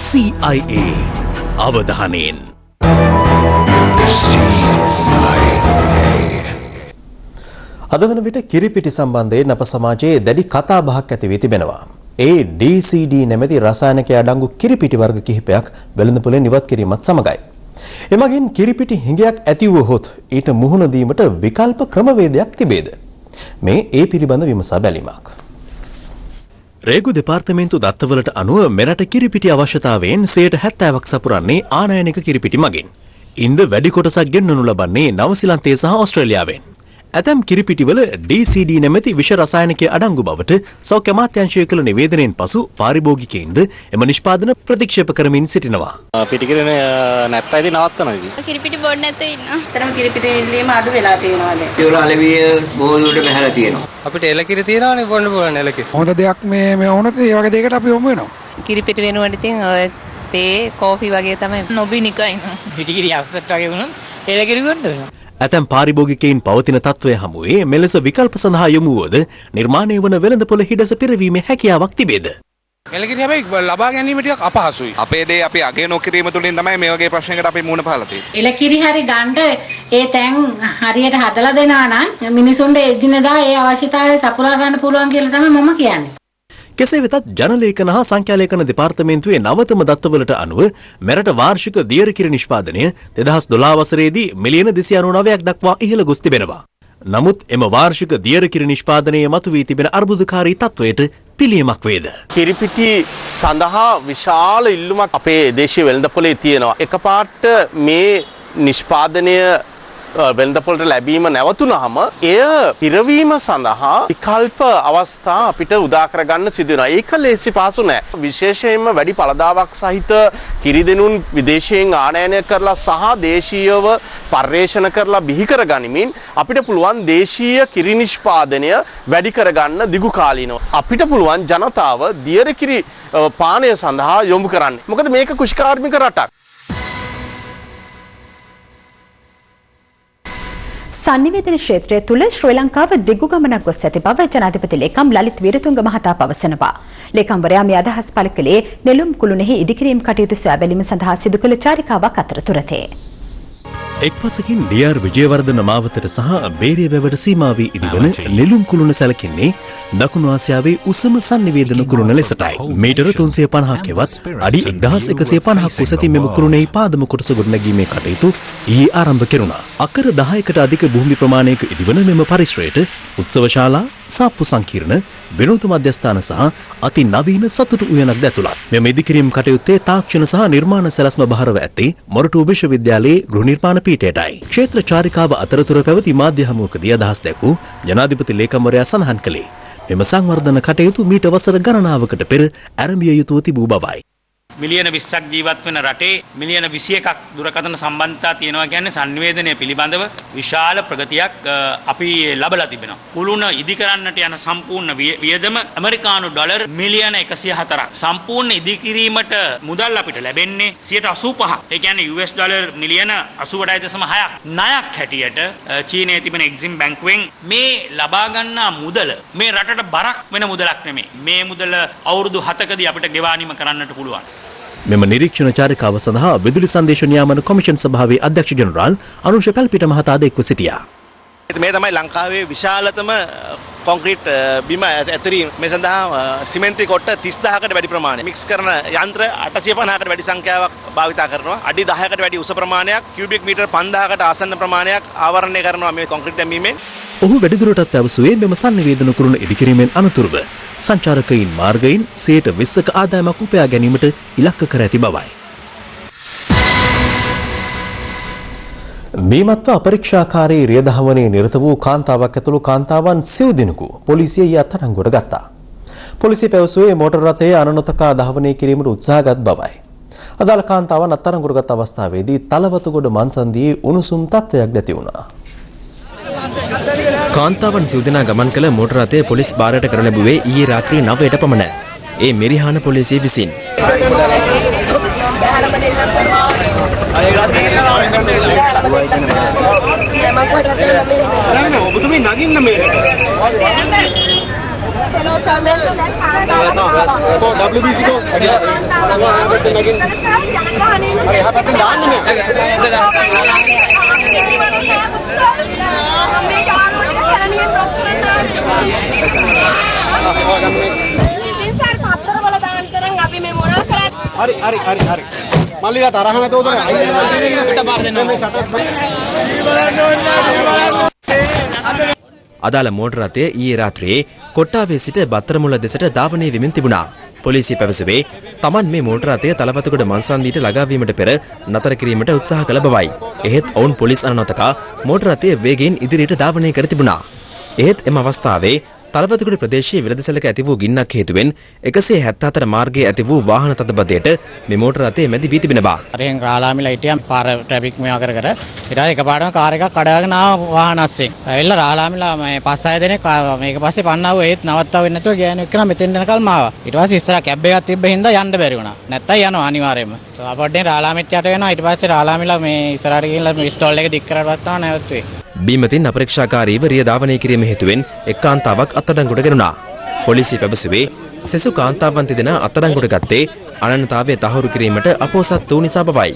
CIA අවධානයෙන්. අද වන විට කිරිපිටි සම්බන්ධයෙන් අප සමාජයේ දැඩි කතා බහක් ඇති වී තිබෙනවා. ඒ DCD නැමැති රසායනිකය අඩංගු කිරිපිටි වර්ග කිහිපයක් වෙළඳපොලෙන් ඉවත් කිරීමත් සමගයි. එමගින් කිරිපිටි හිඟයක් ඇති වුවහොත් ඊට මුහුණ දීමට විකල්ප ක්‍රමවේදයක් තිබේද? මේ ඒ පිළිබඳ විමසා බැලීමක්. රේගු දෙපාර්තමේන්තු දත්තවලට අනුව මෙරට කිරිපිටි අවශ්‍යතාවයෙන් 70%ක් සපුරන්නේ ආනයනික කිරිපිටි මගින්. ඉන්ද වැඩි කොටසක් ගෙන්වනු ලබන්නේ නවසීලන්තයේ සහ ඕස්ට්‍රේලියාවෙන්. ඇතැම් කිරිපිටිවල DCD නැමැති විෂ රසායනිකය අඩංගු බවට සෞඛ්‍ය අමාත්‍යාංශය කළ නිවේදනයෙන් පසු පාරිභෝගිකයින්ද එම නිෂ්පාදන ප්‍රතික්ෂේප කරමින් සිටිනවා. පිටිකිරන නැත්තයි ඉතින් නවත්තනවා ඉතින්. කිරිපිටි බොන්න නැතුව ඉන්නවා. තරම කිරිපිටි ඉල්ලීම අඩු වෙලා තියෙනවා දැන්. ඒවල අලවිය බෝලුවට බහැලා තියෙනවා. අපිට එලකිරි තියෙනවානේ බොන්න පුළුවන් එලකිරි. හොඳ දෙයක් මේ වුණත් ඒ වගේ දෙයකට අපි යොමු වෙනවා. කිරිපිටි වෙනුවට ඉතින් තේ කෝෆි වගේ තමයි නොබිනිකයි. පිටිකිරි අවසත් වගේ වුණොත් එලකිරි ගන්න වෙනවා. ඇතැම් පාරිභෝගිකයින් පවතින තත්ත්වය හමුවේ මෙලෙස විකල්ප සඳහා යොමු වුවද නිර්මාණය වන වෙළඳපොළ හිඩැස පිරවීමේ හැකියාවක් තිබේද? එලකිරි හැබැයි ලබා ගැනීම ටිකක් අපහසුයි. අපේ දේ අපි අගය නොකිරීම තුළින් තමයි මේ වගේ ප්‍රශ්නයකට අපි මුහුණ පාලා තියෙන්නේ. එලකිරි හරි ගන්න ඒ තැන් හරියට හදලා දෙනවා නම් මිනිසුන්ට එදිනෙදා ඒ අවශ්‍යතාවය සපුරා ගන්න පුළුවන් කියලා තමයි මම කියන්නේ. කෙසේ වෙතත් ජනලේඛන හා සංඛ්‍යාලේඛන දෙපාර්තමේන්තුවේ නවතම දත්තවලට අනුව මෙරට වාර්ෂික දියර කිරි නිෂ්පාදනය 2012 වසරේදී මිලියන 299ක් දක්වා ඉහළ ගොස් තිබෙනවා. නමුත් එම වාර්ෂික දියර කිරි නිෂ්පාදනයේ මතුවී තිබෙන අර්බුදකාරී තත්වයට පිළියමක් වේද? කිරිපිටි සඳහා විශාල ඉල්ලුමක් අපේ දේශීය වෙළඳපොලේ තියෙනවා. එකපාරට මේ නිෂ්පාදනය වෙළඳපොළට ලැබීම නැවතුනහම එය පිරවීම සඳහා විකල්ප අවස්ථා අපිට උදා කරගන්න සිදු වෙනවා. ඒක ලේසි පහසු නෑ. විශේෂයෙන්ම වැඩි පළදාවක් සහිත කිරිදෙනුන් විදේශයෙන් ආනයනය කරලා සහ දේශීයව පර්යේෂණ කරලා බිහි කරගනිමින් අපිට පුළුවන් දේශීය කිරි නිෂ්පාදනය වැඩි කරගන්න දිගු කාලීනව. අපිට පුළුවන් ජනතාව දියර කිරි පානය සඳහා යොමු කරන්න. මොකද මේක කෘෂිකාර්මික රටක්. සංනිවේදන ක්ෂේත්‍රය තුළ ශ්‍රී ලංකාව දිගු ගමනක් ගොස් ඇති බව ජනාධිපති ලේකම් ලලිත් වීරතුංග මහතා පවසනවා. ලේකම්වරයා මේ අදහස් පළ කළේ නෙළුම් කුළුණෙහි ඉදිකිරීම් කටයුතු සොයා බැලීම සඳහා සිදු කළ චාරිකාවක් අතරතුරතේ. එක්පසකින් ඩී.ආර්. විජයවර්ධන මාවතට සහ බේරිය වැවට සීමා වී ඉදිවන නෙළුම් කුළුණ සැලකින්නේ දකුණු ආසියාවේ උසම සංනිවේදන කුළුණ ලෙසටයි. මීටර 350ක් එවත් අඩි 1150ක් උස ඇති මෙම කුළුණෙහි පාදම කොටස ගොඩනැගීමේ කටයුතු ඊයේ ආරම්භ කෙරුණා. අකර 10කට අධික භූමි ප්‍රමාණයක ඉදිවන මෙම පරිශ්‍රයට උත්සවශාලා, සාප්පු සංකීර්ණ, විනෝද මධ්‍යස්ථාන සහ අති නවීන සතුටු උයනක් දැතුළත්. මෙම ඉදිකිරීම් කටයුත්තේ තාක්ෂණ සහ නිර්මාණ සැලැස්ම බහරව ඇත්තේ මොරටුව විශ්වවිද්‍යාලයේ ගෘහ නිර්මාණ පීඨයටයි. ක්ෂේත්‍ර චාරිකාව අතරතුර පැවති මාධ්‍ය හමුවකදී අදහස් දැක්වූ ජනාධිපති ලේකම්වරයා සඳහන් කළේ මෙම සංවර්ධන කටයුතු මීට වසර ගණනාවකට පෙර ආරම්භිය යුතුව තිබූ බවයි. මිලියන 20ක් ජීවත් වෙන රටේ මිලියන 21ක් දුරකථන සම්බන්ධතා තියෙනවා කියන්නේ සංනිවේදනය පිළිබඳව විශාල ප්‍රගතියක් අපි ලබලා තිබෙනවා. කුළුණ ඉදි කරන්නට යන සම්පූර්ණ වියදම ඇමරිකානු ඩොලර් මිලියන 104ක්. සම්පූර්ණ ඉදි කිරීමට මුදල් අපිට ලැබෙන්නේ 85%. ඒ කියන්නේ US ඩොලර් මිලියන 88.6ක්. ණයක් හැටියට චීනයේ තිබෙන එක්සිම් බැංකුවෙන් මේ ලබා ගන්නා මුදල මේ රටට බරක් වෙන මුදලක් නෙමෙයි. මේ මුදල අවුරුදු 7කදී අපිට ගෙවානීම කරන්නට පුළුවන්. මෙම නිරීක්ෂණ චාරිකාව සඳහා විදුලි සංදේශ නියාමන කොමිෂන් සභාවේ අධ්‍යක්ෂ ජනරාල් අනුෂ පැල්පිට මහතා එක්ව සිටියා. මේ තමයි ලංකාවේ විශාලතම කොන්ක්‍රීට් බිම ඇතරීම. මේ සඳහා සිමෙන්ති කොට්ට 30000කට වැඩි ප්‍රමාණයක් මික්ස් කරන යන්ත්‍ර 850කට වැඩි සංඛ්‍යාවක් භාවිතා කරනවා. අඩි 10කට වැඩි උස ප්‍රමාණයක්, කියුබික් මීටර් 5000කට ආසන්න ප්‍රමාණයක් ආවරණය කරනවා මේ කොන්ක්‍රීට් දැමීමෙන්. ඔහු වැඩිදුරටත් පැවසුවේ මෙම සංනිවේදන කුළුණ ඉදිකිරීමෙන් අනතුරුව සංචාරකයින් මාර්ගයින් 20%ක ආදායමක් උපයා ගැනීමට ඉලක්ක කර ඇති බවයි. බීමත්ව අපරීක්ෂාකාරී රියදහවනේ නිරත වූ කාන්තාවක් ඇතුළු කාන්තාවන් සිව් දිනකු පොලිසිය අත්අඩංගුවට ගත්තා. පොලිසිය පැවසුවේ මෝටර් රථයේ අනනොතකා දහවනය කිරීමට උත්සාහගත් බවයි. අදාළ කාන්තාවන් අත්අඩංගුවට ගත් අවස්ථාවේදී තලවතුගොඩ මන්සන්දියේ උණුසුම් තත්ත්වයක් දැති වුණා. කාන්තාවන් සිව් දෙනා ගමන් කළ මෝටර් රථය පොලිස් බාරයට කර ලැබුවේ ඊයේ රාත්‍රී 9ට පමණ. ඒ මෙරිහාන පොලිසිය විසින්. ඔබතුමී නගින්න මේ WBC කෝ නගින්න අර එහා පැත්තෙන් දාන්නේ හරි මල්ලිලා තරහ නැතෝ උදේ අපිට බාර දෙන්න අදාළ මෝටර් රථය ඊයේ රාත්‍රියේ කොට්ටාවේ සිට බත්තරමුල්ල දෙසට ධාවනය වෙමින් තිබුණා. පොලිසිය පැවසුවේ තමන් මේ මෝටර් රථය තලවතුගොඩ මන්සන්දියට ළඟා වීමට පෙර නතර කිරීමට උත්සාහ කළ බවයි. එහෙත් ඔවුන් පොලිස් අනනතකා මෝටර් රථය වේගයෙන් ඉදිරියට ධාවනය කර තිබුණා. එහෙත් එම අවස්ථාවේ තලපතිගොඩ ප්‍රදේශයේ විරදසැලක ඇති වූ ගින්නක් හේතුවෙන් 174 මාර්ගයේ ඇති වූ වාහන තදබදයට මේ මෝටර රථය මැදි වී තිබෙනවා. හරියෙන් රාලාමිලා හිටියම් පාර ට්‍රැෆික් මේවා කර ඊට පස්සේ එකපාරටම කාර් එකක් කඩාගෙන ආව වාහන අස්සෙන්. ඇවිල්ලා රාලාමිලා මේ 5-6 දෙනෙක් මේක පස්සේ පන්නව ඒත් නවත්තව වෙන්නේ නැතුව ගෑනුවෙක් කෙනා මෙතෙන් යනකල්ම ආවා. ඊට පස්සේ ඉස්සරහ කැබ් එකක් තිබ්බ හින්දා යන්න බැරි වුණා. නැත්තම් යනවා අනිවාර්යයෙන්ම. අපඩෙන් රාලාමිට යට වෙනවා. ඊට පස්සේ රාලාමිලා මේ ඉස්සරහට ගිහිල්ලා මේ ස්ටෝල් එක දික් කරලා පස්සේ නැවතුවේ. බීමතින් අපරීක්ෂාකාරීව රිය ධාවනය කිරීම හේතුවෙන් එක් කාන්තාවක් අත්අඩංගුවට ගෙනුණා. පොලිසිය පැවසුවේ සෙසු කාන්තාවන් දෙදෙනා අත්අඩංගුවට ගත්තේ අනන්‍යතාවය තහවුරු කිරීමට අපොහොසත් වූ නිසා බවයි.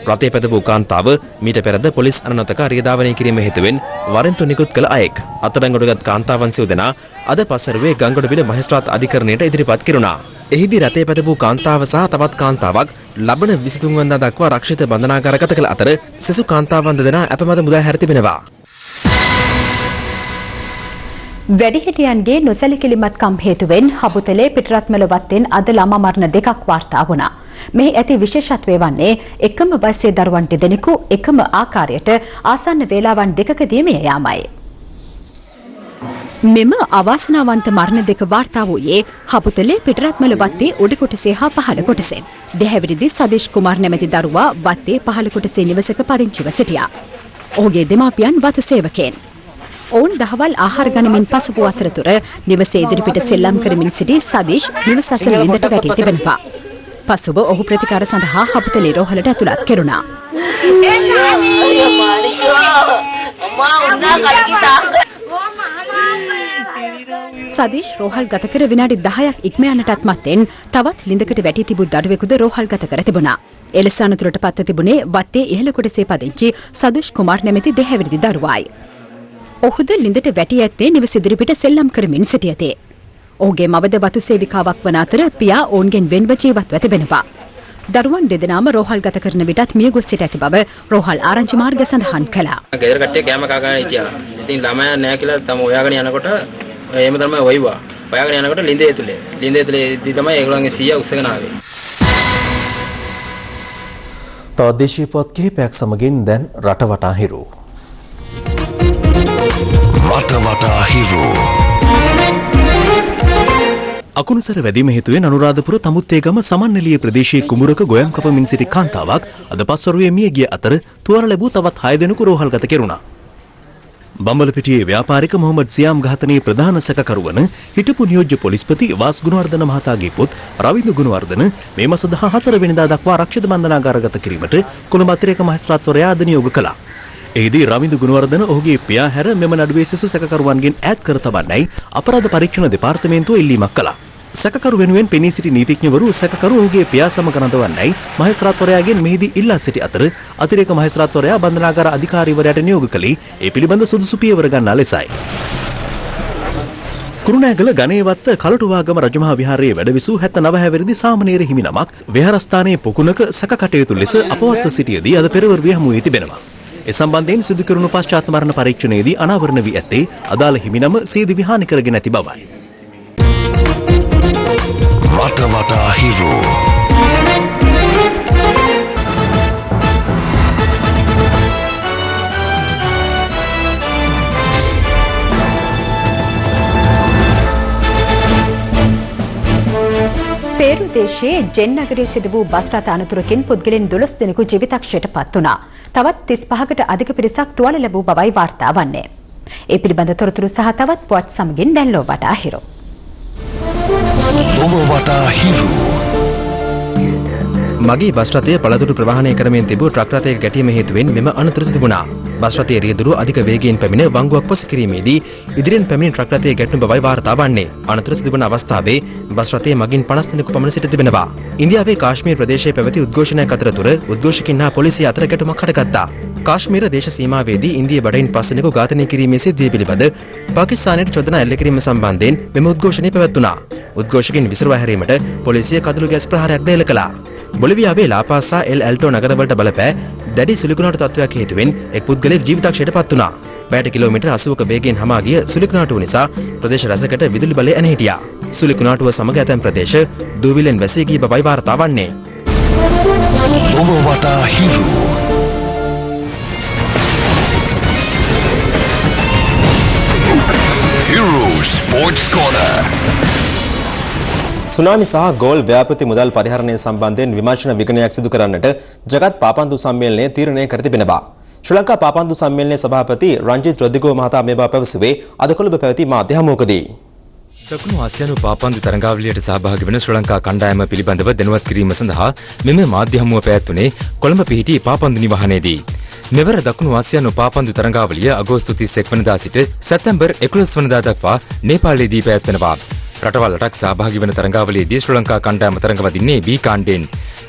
රථය පැදවූ කාන්තාව මීට පෙරද පොලිස් අනනතක රිය ධාවනය කිරීම හේතුවෙන් වරෙන්තු නිකුත් කළ අයෙක්. අත්අඩංගුවටගත් කාන්තාවන් සිව් දෙනා අද පස්වරුවේ ගංගොඩවිල මහේස්ත්‍රාත් අධිකරණයට ඉදිරිපත් කෙරුණා. එහිදී රථය පැදවූ කාන්තාව සහ තවත් කාන්තාවක් ලබන 23 වනදා දක්වා රක්ෂිත බන්ධනාගාරගත කළ අතර සෙසු කාන්තාවන් දෙදෙනා අපමණ මුදා හැර තිබෙනවා. වැඩිහිටියන්ගේ නොසැලකිලිමත්කම් හේතුවෙන් හබුතලේ පිටරත්මල වත්තෙන් අද ළමා මරණ දෙකක් වාර්තා වුණා. මෙහි ඇති විශේෂත්වය වන්නේ එකම වයසේ දරුවන් දෙදෙනෙකු එකම ආකාරයට ආසන්න වේලාවන් දෙකකදී මිය යාමයි. මෙම අවාසනාවන්ත මරණ දෙක වාර්තා වූයේ හබුතලේ පිටරත්මල වත්තේ උඩ කොටසේ හා පහළ කොටසේ. දෙහැවිරිදි සදීෂ් කුමාර් නැමැති දරුවා වත්තේ පහළ කොටසේ නිවසක පදිංචිව සිටියා. ඔහුගේ දෙමාපියන් වතු සේවකයන්. ඔවුන් දහවල් ආහාර ගනිමින් පසුපු අතරතුර නිවසේ ඉදිරිපිට සෙල්ලම් කරමින් සිටි සදීෂ් නිවස අසල ළිඳට වැටී තිබෙනවා. පසුව ඔහු ප්‍රතිකාර සඳහා හබුතලේ රෝහලට ඇතුළත් කෙරුණා. සදීෂ් රෝහල් ගත කර විනාඩි 10ක් ඉක්ම යන්නටත් මත්තෙන් තවත් ළිඳකට වැටී තිබූ දරුවෙකුද රෝහල් ගත කර තිබුණා. එලෙස අනතුරට පත්ව තිබුණේ වත්තේ ඉහළ කොටසේ පදිංචි සදීෂ් කුමාර් නැමැති දෙහැවිරිදි දරුවායි. ඔහුද ළිඳට වැටී ඇත්තේ නිවස ඉදිරිපිට සෙල්ලම් කරමින් සිටියතේ. ඔහුගේ මවද වතු සේවිකාවක් වන අතර පියා ඔවුන්ගෙන් වෙන්ව ජීවත්ව තිබෙනවා. දරුවන් දෙදෙනාම රෝහල් ගත කරන විටත් මිය ගොස් සිට ඇති බව රෝහල් ආරංචි මාර්ග සඳහන් කළා. ගෙදර කට්ටිය කෑම කා ගන්න හිටියා. ඉතින් ළමයා නැහැ කියලා තම හොයාගෙන යනකොට එහෙම තමයි වයිවා. හොයාගෙන යනකොට ළිඳේ ඉදී තමයි ඒගොල්ලන්ගේ සීයා උස්සගෙන ආවේ. තවත් දේශීය පොත් කිහිපයක් සමගින් දැන් රටවටා හිරු. රටවටා හිරු. අකුණුසර වැදීම හේතුවෙන් අනුරාධපුර තමුත්තේගම සමන්නෙලිය ප්‍රදේශයේ කුඹුරක ගොයම් කපමින් සිටි කාන්තාවක් අද පස්වරුවේ මිය ගිය අතර තුවාල ලැබූ තවත් 6 දෙනෙකු රෝහල්ගත කෙරුණා. බම්බලපිටියේ ව්‍යාපාරික මොහොමඩ් සියාම් ඝාතනයේ ප්‍රධාන සැකකරුවන හිටපු නියෝජ්‍ය පොලිස්පති වාස් ගුණවර්ධන මහතාගේ පුත් රවින්දු ගුණවර්ධන මේ මාස 14 වෙනිදා දක්වා ආරක්ෂිත බන්ධනාගාරගත කිරීමට කොළඹ අතිරේක මහේස්ත්‍රාත්වරයා අද නියෝග කළා. එහිදී රවින්දු ගුණවර්ධන ඔහුගේ පියා හැර මෙම නඩුවේ සෙසු සැකකරුවන්ගෙන් ඈත් කර තබන්නයි අපරාධ පරීක්ෂණ දෙපාර්තමේන්තුව ඉල්ලීමක් කළා. සැකකරු වෙනුවෙන් පෙනී සිටි නීතිඥවරු සැකකරු ඔහුගේ පියා සමග රඳවන්නයි මහේස්ත්‍රාත්වරයාගෙන් මෙහිදී ඉල්ලා සිටි අතර අතිරේක මහේස්ත්‍රාත්වරයා බන්ධනාගාර අධිකාරීවරයාට නියෝග කළේ ඒ පිළිබඳ සුදුසු පියවර ගන්නා ලෙසයි. කුරුණෑගල ගණේවත්ත කලටුවාගම රජමහා විහාරයේ වැඩ විසූ 79 හැවිරිදි සාමණේර හිමි නමක් විහාරස්ථානයේ පොකුණක සැක කටයුතු ලෙස අපවත්ව සිටියදී අද පෙරවරු හමුවේ තිබෙනවා. ඒ සම්බන්ධයෙන් සිදු කෙරුණු පශ්චාත් මරණ පරීක්ෂණයේදී අනාවරණ වී ඇත්තේ අදාළ හිමිනම සීදි විහානි කරගෙන ඇති බවයි. රටවටා හිරු. පේරු දේශයේ ජෙන් නගරයේ සිදු වූ බස් රථ අනතුරකින් පුද්ගලයන් 12 දෙනෙකු ජීවිතක්ෂයට පත් වුණා. තවත් 35කට අධික පිරිසක් තුවාල ලැබූ බවයි වාර්තා වන්නේ. ඒ පිළිබඳ තොරතුරු සහ තවත් පුවත් සමගින් දැන් ලොව වටා හිරු. ලොව වටා හිරු. මගේ බස් රථය පළතුරු ප්‍රවාහනය කරමින් තිබූ ට්‍රක් රථයක ගැටීම හේතුවෙන් මෙම අනතුර සිදු වුණා. බස් රථයේ රියදුරු අධික වේගයෙන් පැමිණ වංගුවක් පස කිරීමේදී ඉදිරියෙන් පැමිණි ට්‍රක් රථයේ ගැටුණු බවයි වාර්තා වන්නේ. අනතුර සිදු වන අවස්ථාවේ බස් රථයේ මගින් 50 දෙනෙකු පමණ සිට තිබෙනවා. ඉන්දියාවේ කාශ්මීර ප්‍රදේශයේ පැවති උද්ඝෝෂණයක් අතරතුර උද්ඝෝෂකින් හා පොලිසිය අතර ගැටුමක් හටගත්තා. කාශ්මීර දේශ සීමාවේදී ඉන්දිය බඩයින් 5 දෙනෙකු ඝාතනය කිරීමේ සිද්ධිය පිළිබඳ පාකිස්තානයට චෝදනා එල්ල කිරීම සම්බන්ධයෙන් මෙම උද්ඝෝෂණය පැවැත්වුණා. උද්ඝෝෂකින් විසිරුවා හැරීමට පොලිසිය කඳුළු ගෑස් ප්‍රහාරයක් ද එල්ල කළා. බොලිවියාවේ ලාපාසා එල් ඇල්ටෝ නගරවලට බලපෑ දැඩි සුළුකුණාටු තත්ත්වයක් හේතුවෙන් එක් පුද්ගලයෙක් ජීවිතක්ෂයට පත් වුණා. පැයට කිලෝමීටර් 80ක වේගයෙන් හමා ගිය සුළුකුණාටුව නිසා ප්‍රදේශ රැසකට විදුලි බලය ඇන හිටියා. සුළුකුණාටුව සමග ඇතැම් ප්‍රදේශ දූවිලෙන් වැසී ගිය බවයි වාර්තා වන්නේ. ලොව වටා හිරු. Hero Sports Corner. සුනාමි සහ ගෝල් ව්‍යාපෘති මුදල් පරිහරණය සම්බන්ධයෙන් විමර්ශන විගණනයක් සිදු කරන්නට ජගත් පාපන්දු සම්මේලනය තීරණය කර තිබෙනවා. ශ්‍රී ලංකා පාපන්දු සම්මේලනයේ සභාපති රංජිත් රොදිගෝ මහතා මේ බව පැවසුවේ අද කොළඹ පැවති මාධ්‍ය හමුවකදී. දකුණු ආසියානු පාපන්දු තරඟාවලියට සහභාගී වන ශ්‍රී ලංකා කණ්ඩායම පිළිබඳව දැනුවත් කිරීම සඳහා මෙම මාධ්‍ය හමුව පැවැත්වුණේ කොළඹ පිහිටි පාපන්දු නිවහනේදී. මෙවර දකුණු ආසියානු පාපන්දු තරඟාවලිය අගෝස්තු 31 වනදා සිට සැප්තැම්බර් 11 වනදා දක්වා නේපාලයේදී පැවැත්වෙනවා. රටවල් 8ක් සහභාගී වන තරඟාවලියේදී ශ්‍රී ලංකා කණ්ඩායම තරඟ වදින්නේ B කාණ්ඩයෙන්.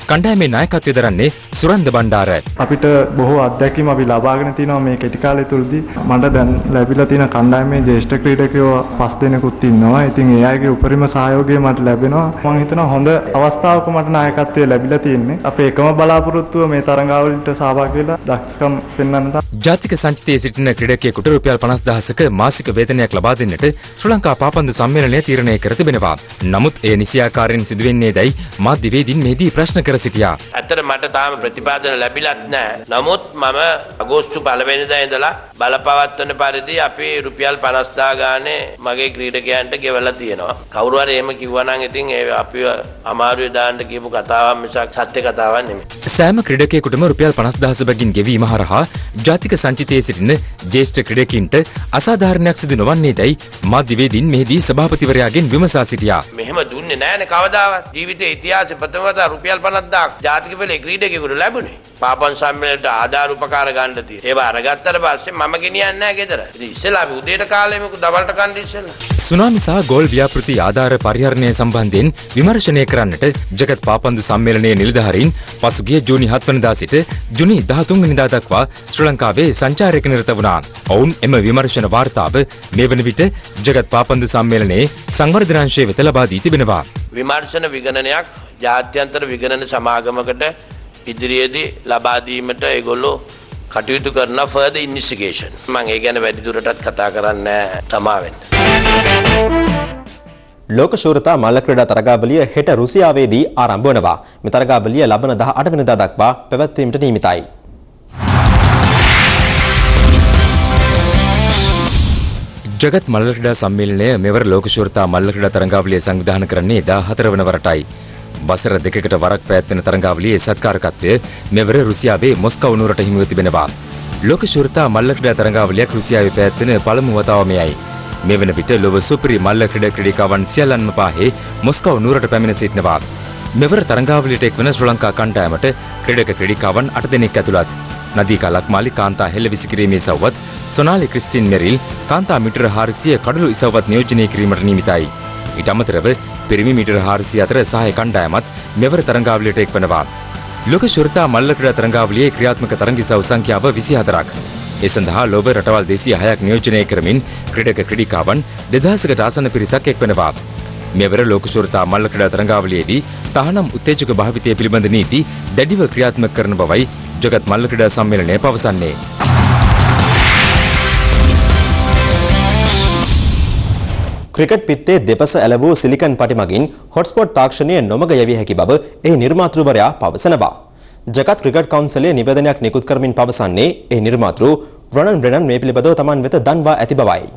කණ්ඩායමේ නායකත්වය දරන්නේ සුරන්ද බණ්ඩාර. අපිට බොහෝ අත්දැකීම් අපි ලබාගෙන තිනවා මේ කෙටි කාලය තුලදී. මට දැන් ලැබිලා තියෙන කණ්ඩායමේ ज्येष्ठ ක්‍රීඩකයෝ 5 දෙනෙකුත් ඉන්නවා. ඉතින් ඒ අයගේ උපරිම සහයෝගය මට ලැබෙනවා. මම හිතනවා හොඳ අවස්ථාවක මට නායකත්වය ලැබිලා තියෙන්නේ. අපේ එකම බලාපොරොත්තුව මේ තරඟාවලියට සහභාගී වෙලා දක්ෂකම් පෙන්වන්න. ජාතික සංචිතයේ සිටින ක්‍රීඩකයෙකුට රුපියල් 50000ක මාසික වේතනයක් ලබා දෙන්නට ශ්‍රී ලංකා පාපන්දු සම්මේලනය තීරණය කර තිබෙනවා. නමුත් එය නිසියාකාරයෙන් සිදු වෙන්නේදයි මාධ්‍යවේදීන් මෙහිදී ප්‍රශ්න කර සිටියා. ඇත්තට මට තාම ප්‍රතිපාදන ලැබිලත් නැහැ. නමුත් මම අගෝස්තු 1 වෙනිදා ඉඳලා බලපවත්වන පරිදි අපි රුපියල් 50000 ගානේ මගේ ක්‍රීඩකයන්ට ගෙවලා තියෙනවා. කවුරු හරි එහෙම කිව්වා නම් ඉතින් ඒ අපිව අමාරුවේ දාන්න කියපු කතාවක් මිසක් සත්‍ය කතාවක් නෙමෙයි. සෑම ක්‍රීඩකයෙකුටම රුපියල් 50000 බැගින් ගෙවීම හරහා ජාතික සංචිතයේ සිටින ජ්‍යෙෂ්ඨ ක්‍රීඩකයින්ට අසාධාරණයක් සිදු නොවන්නේදයි මාධ්‍යවේදීන් මෙහිදී සභාපතිවරයාගෙන් විමසා සිටියා. මෙහෙම දුන්නේ නැහැනේ කවදාවත්. ජීවිතයේ ඉතිහාසයේ ප්‍රථම වතාවට රුපියල් 50000ක් ජාතික පෙළේ ක්‍රීඩකයෙකුට ලැබුණේ. පාපන් සම්මේලනයට ආධාර උපකාර ගන්න තියෙනවා. ඒව අරගත්තට පස්සේ මම ගෙනියන්නේ නැහැ ගෙදර. ඉතින් ඉස්සෙල්ලා අපි උදේට කාලේ මේක දවල්ට කන්න ඉස්සෙල්ලා. සුනාමි සහ ගෝල් ව්‍යාපෘති ආධාර පරිහරණය සම්බන්ධයෙන් විමර්ශනය කරන්නට ජගත් පාපන්දු සම්මේලනයේ නිලධාරීන් පසුගිය ජූනි 7 වෙනිදා සිට ජුනි 13 වෙනිදා දක්වා ශ්‍රී ලංකාවේ සංචාරයක නිරත වුණා. ඔවුන් එම විමර්ශන වාර්තාව මේ වන විට ජගත් පාපන්දු සම්මේලනයේ සංවර්ධනාංශය වෙත ලබා දී තිබෙනවා. විමර්ශන විගණනයක් ජාත්‍යන්තර විගණන සමාගමකට ඉදිරියේදී ලබා දීමට ඒගොල්ලෝ කටයුතු කරන further investigation. මම ඒ ගැන වැඩි දුරටත් කතා කරන්නේ තමාවෙන්. ලෝක ශූරතා මල්ල ක්‍රීඩා තරගාවලිය හෙට රුසියාවේදී ආරම්භ වනවා. මේ තරගාවලිය ලබන 18 වෙනිදා දක්වා පැවැත්වීමට නියමිතයි. ජගත් මල්ල ක්‍රීඩා සම්මේලනය මෙවර ලෝක ශූරතා මල්ල ක්‍රීඩා තරගාවලිය සංවිධානය කරන්නේ 14 වන වරටයි. වසර දෙකකට වරක් පැවැත්වෙන තරගාවලියේ සත්කාරකත්වය මෙවර රුසියාවේ මොස්කව් නුවරට හිමිව තිබෙනවා. ලෝක ශූරතා මල්ල ක්‍රීඩා තරගාවලියක් රුසියාවේ පැවැත්වෙන පළමු වතාව මෙයයි. මේ වන විට ලොව සුපිරි මල්ල ක්‍රීඩකවන් සියල්ලන්ම පාහේ මොස්කව් නුවරට පැමිණ සිටිනවා. මෙවර තරගාවලියට එක්වන ශ්‍රී ලංකා කණ්ඩායමට ක්‍රීඩකවන් 8 දෙනෙක් ඇතුළත්. නදීකා ලක්මාලි කාන්තා හෙළ විසිකිරීමේ ඉසව්වත්, සොනාලි ක්‍රිස්ටින් මෙරිල් කාන්තා මීටර 400 කඩළු ඉසව්වත් නියෝජනය කිරීමට නියමිතයි. ඊට අමතරව පිරිමි මීටර 400 අතර සහාය කණ්ඩායමත් මෙවර තරගාවලියට එක්වනවා. ලෝක ශූරතා මල්ල ක්‍රීඩා තරගාවලියේ ක්‍රියාත්මක තරඟ ඉසව් සංඛ්‍යාව 24ක්. ඒ සඳහා ලෝබ රටවල් 206ක් නියෝජනය කරමින් ක්‍රීඩකවන් 2000කට ආසන්න පිරිසක් එක්වනවා. මෙවර ලෝක ශූරතා මල්ල ක්‍රීඩා තරගාවලියේදී තහනම් උත්තේජක භාවිතය පිළිබඳ නීති දැඩිව ක්‍රියාත්මක කරන බවයි ජගත් මල්ල ක්‍රීඩා සම්මේලනය පවසන්නේ. ක්‍රිකට් පිත්තේ දෙපස ඇලවූ සිලිකන් පටි මගින් හොට්ස්පොට් තාක්ෂණය නොමග යැවිය හැකි බව එහි නිර්මාතෘවරයා පවසනවා. ජගත් ක්‍රිකට් කවුන්සිලේ නිවේදනයක් නිකුත් කරමින් පවසන්නේ එහි නිර්මාතෘ රොනන් බ්‍රෙනන් මේ පිළිබඳව තමන් වෙත දන්වා ඇති බවයි.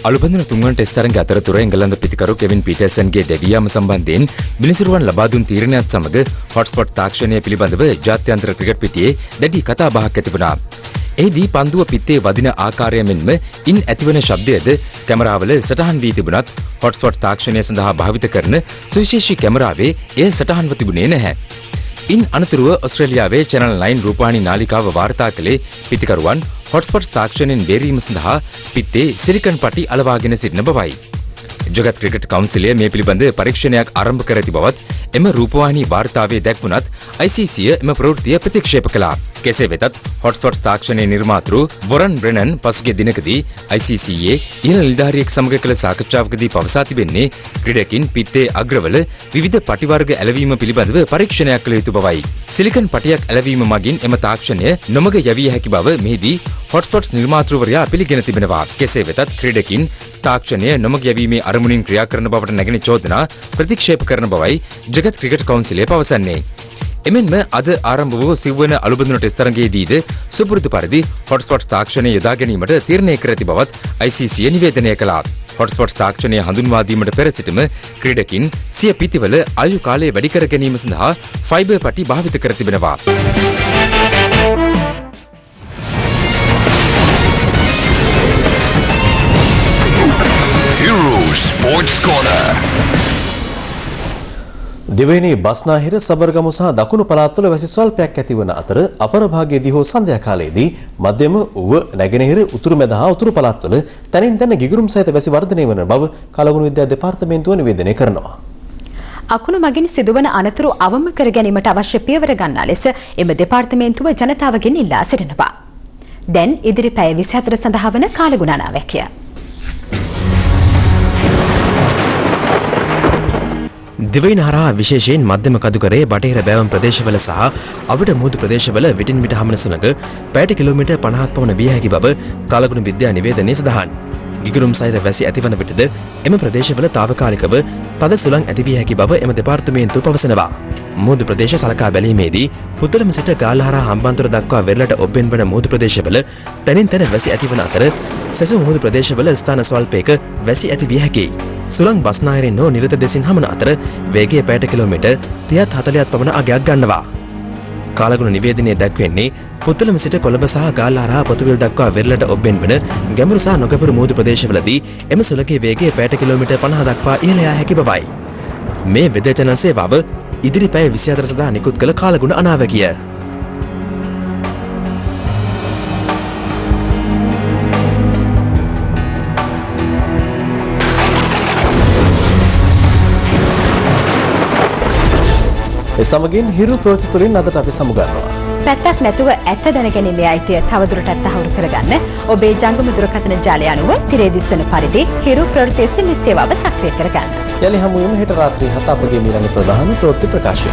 අලුබඳුන තුන්වන ටෙස්ට් තරඟ අතරතුර එංගලන්ත පිතිකරු කෙවින් පීටර්සන්ගේ දෙවියාම සම්බන්ධයෙන් මිනිසුරුවන් ලබා දුන් තීරණයත් සමග හොට්ස්පොට් තාක්ෂණය පිළිබඳව ජාත්‍යන්තර ක්‍රිකට් පිටියේ දැඩි කතාබහක් ඇති වුණා. එහිදී පන්දුව පිත්තේ වදින ආකාරය මෙන්ම ඉන් ඇතිවන ශබ්දයද කැමරාවල සටහන් වී තිබුණත් හොට්ස්පොට් තාක්ෂණය සඳහා භාවිත කරන සුවිශේෂී කැමරාවේ එය සටහන්ව තිබුණේ නැහැ. ඉන් අනතුරුව ඔස්ට්‍රේලියාවේ චැනල් 9 රූපවාහිනී නාලිකාව වාර්තා කළේ පිතිකරුවන් හොට්ස්පොට් තාක්ෂණයෙන් බේරීම සඳහා පිත්තේ සිලිකන් පටි අලවාගෙන සිටින බවයි. ජගත් ක්‍රිකට් කවුන්සිලය මේ පිළිබඳ පරීක්ෂණයක් ආරම්භ කර ඇති බවත් එම රූපවාහිනී වාර්තාවේ දැක්වුණත් ICC එම ප්‍රවෘත්තිය ප්‍රතික්ෂේප කළා. කෙසේ වෙතත් හොට්ස්පොට් තාක්ෂණයේ නිර්මාතෘ වොරන් බ්‍රෙනන් පසුගිය දිනකදී ICC ඉහළ නිලධාරියෙක් සමග කළ සාකච්ඡාවකදී පවසා තිබෙන්නේ ක්‍රීඩකින් පිත්තේ අග්‍රවල විවිධ පටි වර්ග ඇලවීම පිළිබඳව පරීක්ෂණයක් කළ යුතු බවයි. සිලිකන් පටියක් ඇලවීම මගින් එම තාක්ෂණය නොමග යැවිය හැකි බව මෙහිදී හොට්ස්පොට්ස් නිර්මාතෘවරයා පිළිගෙන තිබෙනවා. කෙසේ වෙතත් ක්‍රීඩකින් තාක්ෂණය නොමග යැවීමේ අරමුණින් ක්‍රියා කරන බවට නැගෙන චෝදනා ප්‍රතික්ෂේප කරන බවයි ජගත් ක්‍රිකට් කවුන්සිලය පවසන්නේ. එමෙන්ම අද ආරම්භ වූ සිව්වන අලුබඳුන ටෙස්ට් තරඟයේදීද සුපුරුදු පරිදි හොට්ස්පොට් තාක්ෂණය යොදා ගැනීමට තීරණය කර ඇති බවත් ICC නිවේදනය කළා. හොට්ස්පොට් තාක්ෂණය හඳුන්වා දීමට පෙර සිටම ක්‍රීඩකින් සිය පිටිවල ආයු කාලය වැඩි කර ගැනීම සඳහා ෆයිබර් පටි භාවිත කර තිබෙනවා. Hero Sports Corner. දෙවැනි බස්නාහිර සබරගමු සහ දකුණු පළාත්වල වැසි ස්වල්පයක් ඇතිවන අතර අපර භාගයේදී හෝ සන්ධ්‍යා කාලයේදී මධ්‍යම ඌව නැගෙනහිර උතුරු මැද හා උතුරු පළාත්වල තනින් තන ගිගුරුම් සහිත වැසි වර්ධනය වන බව කලගුණ විද්‍යා දෙපාර්තමේන්තුව නිවේදනය කරනවා. අකුණු මගින් සිදුවන අනතුරු අවම කර ගැනීමට අවශ්‍ය පියවර ගන්නා ලෙස එම දෙපාර්තමේන්තුව ජනතාවගෙන් ඉල්ලා සිටිනවා. දැන් ඉදිරි පැය 24 සඳහා වන කාලගුණානාවකය. දිවයින හරහා විශේෂයෙන් මධ්‍යම කදුකරේ බටහිර බෑවම් ප්‍රදේශවල සහ අවට මුහුදු ප්‍රදේශවල විටින් විට හමන සමග පැයට කිලෝමීටර් 50ක් පමණ විය හැකි බව කාලගුණ විද්‍යා නිවේදනයේ සඳහන්. ගිගුරුම් සහිත වැසි ඇතිවන විටද එම ප්‍රදේශවල తాවකාලිකව තද සුළං ඇතිවිය හැකි බව එම දෙපාර්තමේන්තුව පවසනවා. මුහුදු ප්‍රදේශ සලකා බැලීමේදී පුත්තලම සිට ගාල්හරා හම්බන්තොට දක්වා වෙරළට ඔබ්බෙන් වන මුහුදු ප්‍රදේශවල තනින් තන වැසි ඇතිවන අතර සැසු මුහුදු ප්‍රදේශවල ස්ථාන ස්වල්පයක වැසි ඇතිවිය හැකියි. සුළං බස්නාහිරින් හෝ නිරත දෙසින් හමන අතර වේගය පැයට කිලෝමීටර් 30-40ක් පමණ අගයක් ගන්නවා. කාලගුණ නිවේදනයේ දැක්වෙන්නේ පුත්තලම සිට කොළඹ සහ ගාල්හරා පොතුවිල් දක්වා වෙරළට ඔබ්බෙන් වන ගැඹුරු සහ නොගැඹුරු මුහුදු ප්‍රදේශවලදී එම සුළඟේ වේගය පැයට කිලෝමීටර් 50 දක්වා ඉහළ යා හැකි බවයි. මේ වෙදර් චැනල් සේවාව ඉදිරි පැය 24 සඳහා නිකුත් කළ කාලගුණ අනාවැකිය. ඒ සමගින් හිරු ප්‍රවෘත්ති තුලින් අදට අපි සමුගන්නවා. පැත්තක් නැතුව ඇත්ත දැනගැනීමේ අයිතිය තවදුරටත් තහවුරු කරගන්න ඔබේ ජංගම දුරකථන ජාලය අනුව තිරේ දිස්වන පරිදි හිරු ප්‍රවෘත්ති SMS සේවාව සක්‍රිය කරගන්න. යලි හමු වෙමු හෙට රාත්‍රී 7 අපගේ ඊළඟ ප්‍රධාන ප්‍රවෘත්ති ප්‍රකාශය.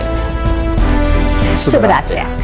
සුබ රාත්‍රියක්.